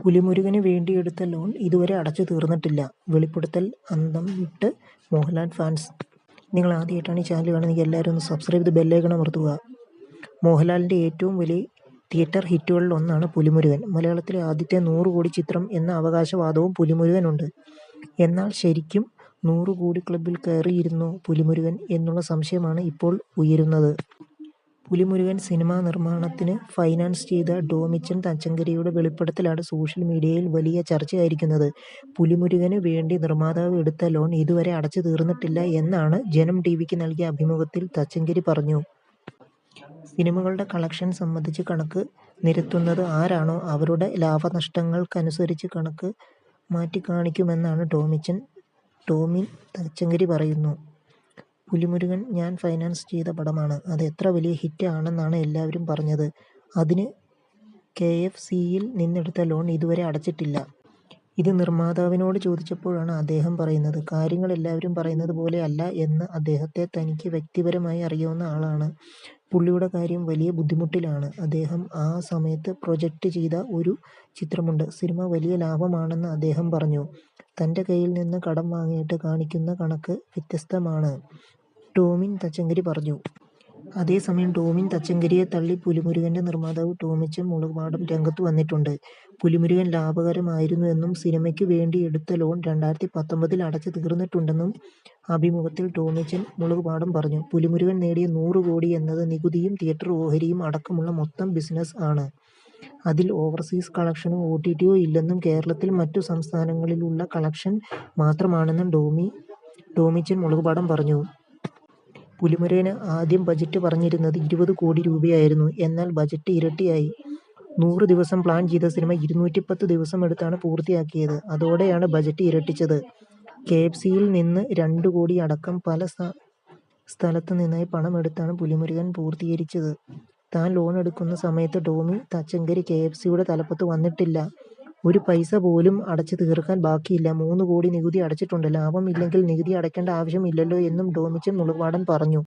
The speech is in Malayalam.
പുലിമുരുകന് വേണ്ടിയെടുത്ത ലോൺ ഇതുവരെ അടച്ചു തീർന്നിട്ടില്ല. വെളിപ്പെടുത്തൽ അന്തം വിട്ട് മോഹൻലാൽ ഫാൻസ്. നിങ്ങൾ ആദ്യമായിട്ടാണ് ഈ ചാനൽ കാണുന്നതെങ്കിൽ എല്ലാവരും ഒന്ന് സബ്സ്ക്രൈബ് ചെയ്ത് ബെല്ലൈക്കൺ അമർത്തുക. മോഹൻലാലിൻ്റെ ഏറ്റവും വലിയ തിയേറ്റർ ഹിറ്റുകളിൽ ഒന്നാണ് പുലിമുരുകൻ. മലയാളത്തിലെ ആദ്യത്തെ 100 കോടി ചിത്രം എന്ന അവകാശവാദവും പുലിമുരുകനുണ്ട്. എന്നാൽ ശരിക്കും 100 കോടി ക്ലബ്ബിൽ കയറിയിരുന്നോ പുലിമുരുകൻ എന്നുള്ള സംശയമാണ് ഇപ്പോൾ ഉയരുന്നത്. പുലിമുരുകൻ സിനിമാ നിർമ്മാണത്തിന് ഫൈനാൻസ് ചെയ്ത ടോമിച്ചൻ തച്ചങ്കരിയുടെ വെളിപ്പെടുത്തലാണ് സോഷ്യൽ മീഡിയയിൽ വലിയ ചർച്ചയായിരിക്കുന്നത്. പുലിമുരുകന് വേണ്ടി നിർമ്മാതാവ് എടുത്ത ലോൺ ഇതുവരെ അടച്ചു തീർന്നിട്ടില്ല എന്നാണ് ജനം ടിവിക്ക് നൽകിയ അഭിമുഖത്തിൽ തച്ചങ്കരി പറഞ്ഞു. സിനിമകളുടെ കളക്ഷൻ സംബന്ധിച്ച് കണക്ക് നിരത്തുന്നത് ആരാണോ അവരുടെ ലാഭനഷ്ടങ്ങൾക്കനുസരിച്ച് കണക്ക് മാറ്റിക്കാണിക്കുമെന്നാണ് ടോമിൻ തച്ചങ്കരി പറയുന്നു. പുലിമുരുകൻ ഞാൻ ഫൈനാൻസ് ചെയ്ത പടമാണ്. അത് എത്ര വലിയ ഹിറ്റ് ആണെന്നാണ് എല്ലാവരും പറഞ്ഞത്. അതിന് KFCയിൽ നിന്നെടുത്ത ലോൺ ഇതുവരെ അടച്ചിട്ടില്ല. ഇത് നിർമ്മാതാവിനോട് ചോദിച്ചപ്പോഴാണ് അദ്ദേഹം പറയുന്നത്. കാര്യങ്ങൾ എല്ലാവരും പറയുന്നത് പോലെ അല്ല എന്ന് അദ്ദേഹത്തെ തനിക്ക് വ്യക്തിപരമായി അറിയാവുന്ന ആളാണ്. പുള്ളിയുടെ കാര്യം വലിയ ബുദ്ധിമുട്ടിലാണ്. അദ്ദേഹം ആ സമയത്ത് പ്രൊജക്റ്റ് ചെയ്ത ഒരു ചിത്രമുണ്ട്. സിനിമ വലിയ ലാഭമാണെന്ന് അദ്ദേഹം പറഞ്ഞു. തൻ്റെ കയ്യിൽ നിന്ന് കടം വാങ്ങിയിട്ട് കാണിക്കുന്ന കണക്ക് വ്യത്യസ്തമാണ്, ടോമിൻ തച്ചങ്കരി പറഞ്ഞു. അതേസമയം ടോമിൻ തച്ചങ്കരിയെ തള്ളി പുലിമുരുകന്റെ നിർമ്മാതാവ് ടോമിച്ചൻ മുളകുപാടം രംഗത്ത് വന്നിട്ടുണ്ട്. പുലിമുരുകൻ ലാഭകരമായിരുന്നുവെന്നും സിനിമയ്ക്ക് വേണ്ടി എടുത്ത ലോൺ 2019 അടച്ചു തീർന്നിട്ടുണ്ടെന്നും അഭിമുഖത്തിൽ ടോമിച്ചൻ മുളകുപാടം പറഞ്ഞു. പുലിമുരുകൻ നേടിയ 100 കോടി എന്നത് നികുതിയും തിയേറ്റർ ഓഹരിയും അടക്കമുള്ള മൊത്തം ബിസിനസ് ആണ്. അതിൽ ഓവർസീസ് കളക്ഷനോ OTTയോ ഇല്ലെന്നും കേരളത്തിൽ മറ്റു സംസ്ഥാനങ്ങളിലുള്ള കളക്ഷൻ മാത്രമാണെന്നും ടോമിച്ചൻ മുളകുപാടം പറഞ്ഞു. പുലിമുരുകന് ആദ്യം ബജറ്റ് പറഞ്ഞിരുന്നത് 20 കോടി രൂപയായിരുന്നു. എന്നാൽ ബജറ്റ് ഇരട്ടിയായി. 100 ദിവസം പ്ലാൻ ചെയ്ത സിനിമ 210 ദിവസം എടുത്താണ് പൂർത്തിയാക്കിയത്. അതോടെയാണ് ബജറ്റ് ഇരട്ടിച്ചത്. KFCയിൽ നിന്ന് 2 കോടി അടക്കം പല സ്ഥലത്ത് നിന്നായി പണം എടുത്താണ് പുലിമുരുകൻ പൂർത്തീകരിച്ചത്. താൻ ലോൺ എടുക്കുന്ന സമയത്ത് ടോമിൻ തച്ചങ്കരി KFCയുടെ തലപ്പത്ത് വന്നിട്ടില്ല. ഒരു പൈസ പോലും അടച്ചു തീർക്കാൻ ബാക്കിയില്ല. 3 കോടി നികുതി അടച്ചിട്ടുണ്ട്. ലാഭം ഇല്ലെങ്കിൽ നികുതി അടയ്ക്കേണ്ട ആവശ്യം ഇല്ലല്ലോ എന്നും ടോമിച്ചൻ മുളകുപാടം പറഞ്ഞു.